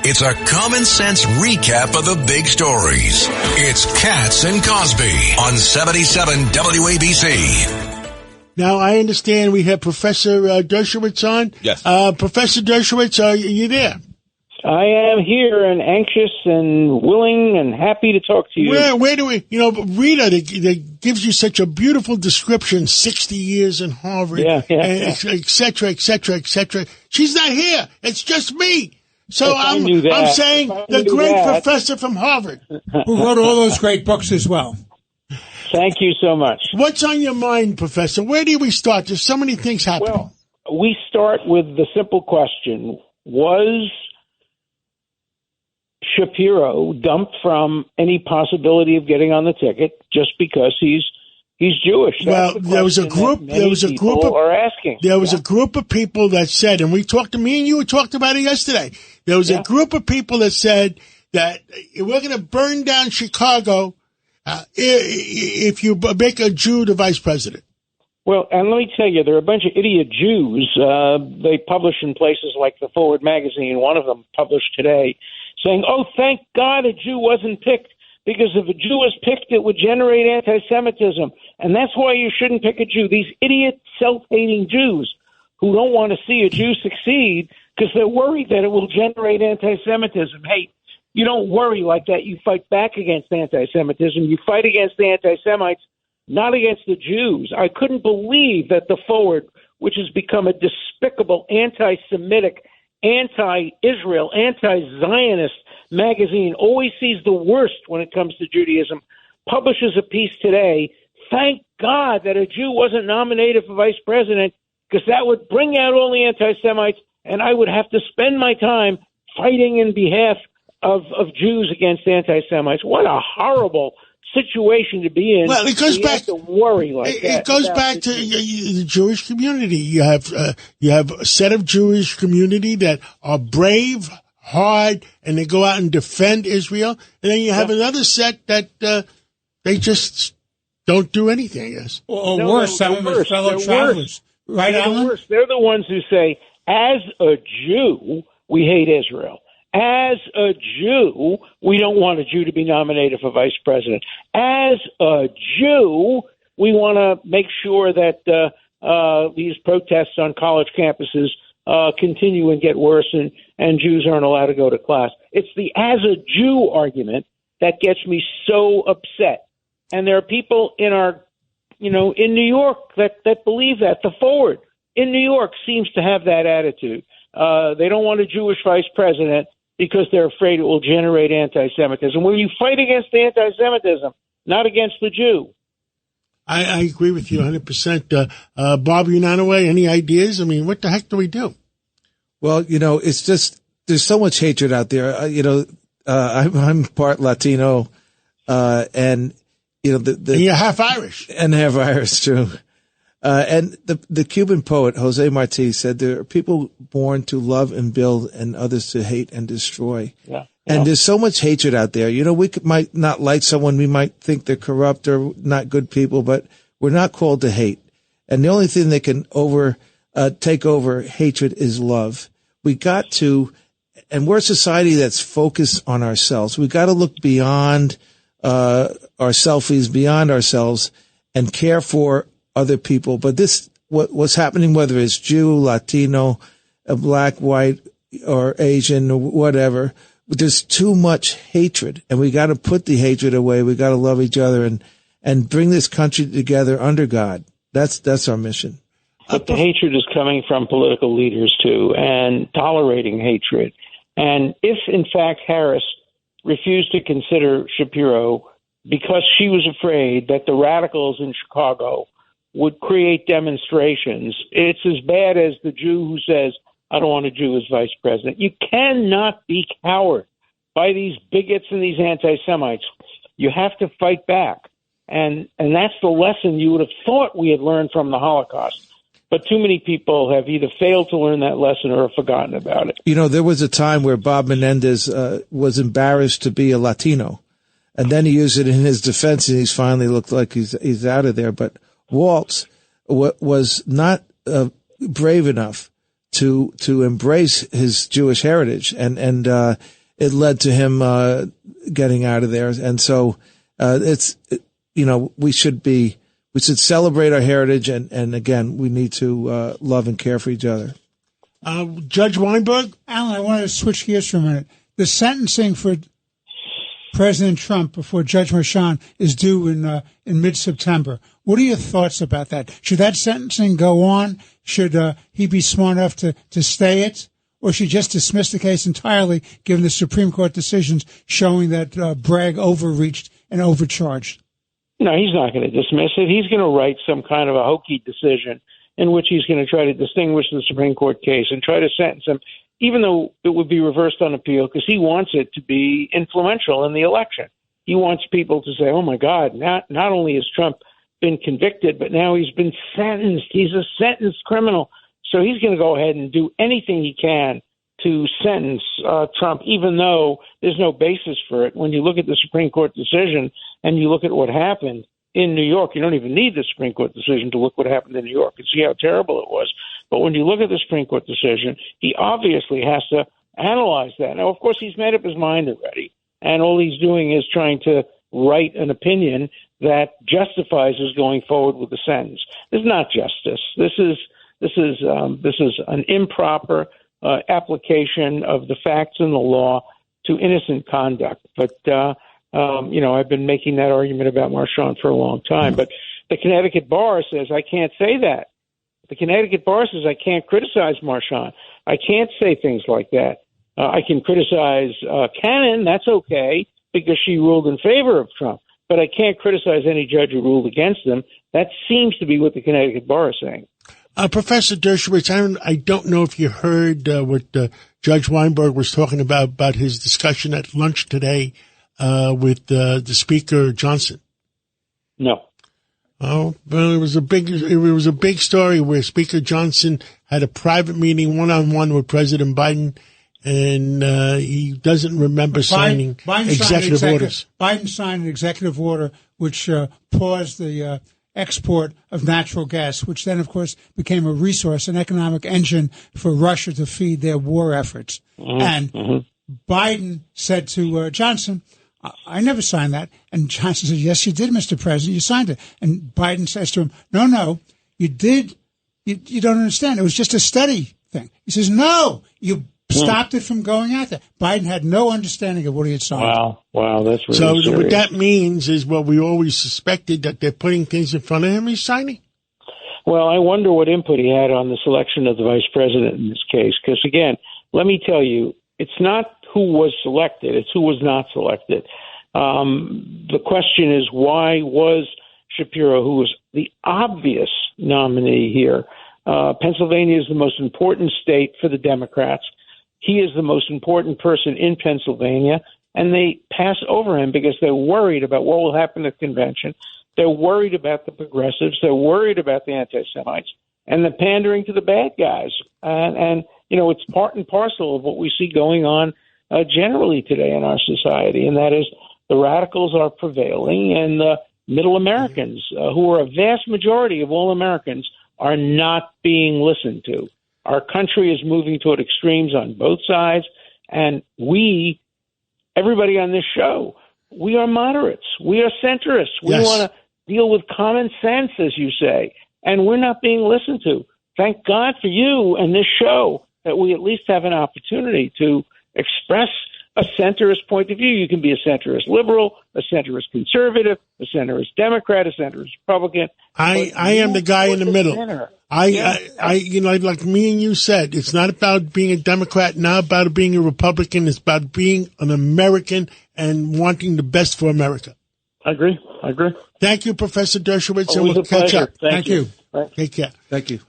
It's a common sense recap of the big stories. It's Katz and Cosby on 77 WABC. Now, I understand we have Professor Dershowitz on. Yes. Professor Dershowitz, are you there? I am here and anxious and willing and happy to talk to you. Where do we, Rita, that gives you such a beautiful description, 60 years in Harvard, et cetera, et cetera, et cetera. She's not here. It's just me. So I'm saying the great professor from Harvard. Who wrote all those great books as well. Thank you so much. What's on your mind, Professor? Where do we start? There's so many things happening. Well, we start with the simple question. Was Shapiro dumped from any possibility of getting on the ticket just because he's Jewish? Well, there was a group of people that said, and me and you talked about it yesterday. There was a group of people that said that we're going to burn down Chicago if you make a Jew the vice president. Well, and let me tell you, there are a bunch of idiot Jews. They publish in places like the Forward magazine. One of them published today saying, "Oh, thank God a Jew wasn't picked, because if a Jew was picked, it would generate anti-Semitism. And that's why you shouldn't pick a Jew." These idiot, self-hating Jews who don't want to see a Jew succeed because they're worried that it will generate anti-Semitism. Hey, you don't worry like that. You fight back against anti-Semitism. You fight against the anti-Semites, not against the Jews. I couldn't believe that the Forward, which has become a despicable anti-Semitic, anti-Israel, anti-Zionist magazine, always sees the worst when it comes to Judaism, publishes a piece today. Thank God that a Jew wasn't nominated for vice president, because that would bring out all the anti-Semites, and I would have to spend my time fighting in behalf of Jews against anti-Semites. What a horrible situation to be in. Well, it goes back to worry like that. It goes back to the Jewish community. You have a set of Jewish community that are brave, hard, and they go out and defend Israel. And then you have another set that they just don't do anything, I guess. Or worse, some of his fellow travelers. Right, Alan? They're the ones who say, as a Jew, we hate Israel. As a Jew, we don't want a Jew to be nominated for vice president. As a Jew, we want to make sure that these protests on college campuses continue and get worse, and Jews aren't allowed to go to class. It's the as a Jew argument that gets me so upset. And there are people in in New York that believe that. The Forward in New York seems to have that attitude. They don't want a Jewish vice president because they're afraid it will generate anti-Semitism. Well, you fight against the anti-Semitism, not against the Jew. I agree with you 100%. Bob Unanaway, any ideas? I mean, what the heck do we do? Well, it's just, there's so much hatred out there. I'm part Latino, and you're half Irish. And half Irish, true. And the Cuban poet, Jose Marti, said there are people born to love and build and others to hate and destroy. Yeah. And there's so much hatred out there. We might not like someone. We might think they're corrupt or not good people, but we're not called to hate. And the only thing that can take over hatred is love. We got to, and we're a society that's focused on ourselves. We got to look beyond our selfies, beyond ourselves, and care for other people. But what's happening, whether it's Jew, Latino, black, white, or Asian, or whatever, there's too much hatred, and we got to put the hatred away. We got to love each other and bring this country together under God. That's our mission. But the hatred is coming from political leaders too, and tolerating hatred. And if in fact Harris refused to consider Shapiro because she was afraid that the radicals in Chicago would create demonstrations, it's as bad as the Jew who says, I don't want a Jew as vice president. You cannot be cowed by these bigots and these anti-Semites. You have to fight back. And that's the lesson you would have thought we had learned from the Holocaust. But too many people have either failed to learn that lesson or have forgotten about it. There was a time where Bob Menendez was embarrassed to be a Latino. And then he used it in his defense, and he's finally looked like he's out of there. But Waltz was not brave enough to embrace his Jewish heritage, and it led to him getting out of there. And so we should celebrate our heritage, and again, we need to love and care for each other. Judge Weinberg? Alan, I want to switch gears for a minute. The sentencing for President Trump before Judge Merchan is due in mid-September. What are your thoughts about that? Should that sentencing go on? Should he be smart enough to stay it? Or should he just dismiss the case entirely, given the Supreme Court decisions showing that Bragg overreached and overcharged? No, he's not going to dismiss it. He's going to write some kind of a hokey decision in which he's going to try to distinguish the Supreme Court case and try to sentence him, even though it would be reversed on appeal, because he wants it to be influential in the election. He wants people to say, oh, my God, not only has Trump been convicted, but now he's been sentenced. He's a sentenced criminal. So he's going to go ahead and do anything he can to sentence Trump, even though there's no basis for it. When you look at the Supreme Court decision and you look at what happened in New York, you don't even need the Supreme Court decision to look what happened in New York and see how terrible it was. But when you look at the Supreme Court decision, he obviously has to analyze that. Now, of course, he's made up his mind already, and all he's doing is trying to write an opinion that justifies his going forward with the sentence. This is not justice. This is an improper application of the facts and the law to innocent conduct. But I've been making that argument about Marchand for a long time. But the Connecticut bar says I can't say that. The Connecticut bar says I can't criticize Marchand. I can't say things like that. I can criticize Cannon. That's okay because she ruled in favor of Trump. But I can't criticize any judge who ruled against them. That seems to be what the Connecticut bar is saying. Professor Dershowitz, I don't know if you heard what Judge Weinberg was talking about his discussion at lunch today with the Speaker Johnson. No. Oh, well, it was a big story where Speaker Johnson had a private meeting one-on-one with President Biden, and he doesn't remember signing executive orders. Biden signed an executive order which paused the export of natural gas, which then, of course, became a resource, an economic engine for Russia to feed their war efforts. Mm-hmm. And Biden said to Johnson, I never signed that. And Johnson said, yes, you did, Mr. President. You signed it. And Biden says to him, no, you did. You don't understand. It was just a study thing. He says, no, you stopped it from going out there. Biden had no understanding of what he had signed. Wow, that's really so serious. What that means is what we always suspected, that they're putting things in front of him, he's signing. Well, I wonder what input he had on the selection of the vice president in this case. Because, again, let me tell you, it's not who was selected, it's who was not selected. The question is, why was Shapiro, who was the obvious nominee here? Pennsylvania is the most important state for the Democrats. He is the most important person in Pennsylvania, and they pass over him because they're worried about what will happen at the convention. They're worried about the progressives. They're worried about the anti-Semites, and they're pandering to the bad guys. And it's part and parcel of what we see going on generally today in our society, and that is the radicals are prevailing, and the middle Americans, who are a vast majority of all Americans, are not being listened to. Our country is moving toward extremes on both sides, and everybody on this show, we are moderates. We are centrists. We want to deal with common sense, as you say, and we're not being listened to. Thank God for you and this show that we at least have an opportunity to express a centrist point of view. You can be a centrist liberal, a centrist conservative, a centrist Democrat, a centrist Republican. I am the guy in the middle. Like me and you said, it's not about being a Democrat, not about being a Republican. It's about being an American and wanting the best for America. I agree. Thank you, Professor Dershowitz, and Always we'll catch pleasure. up. Thank you. Take care. Thank you.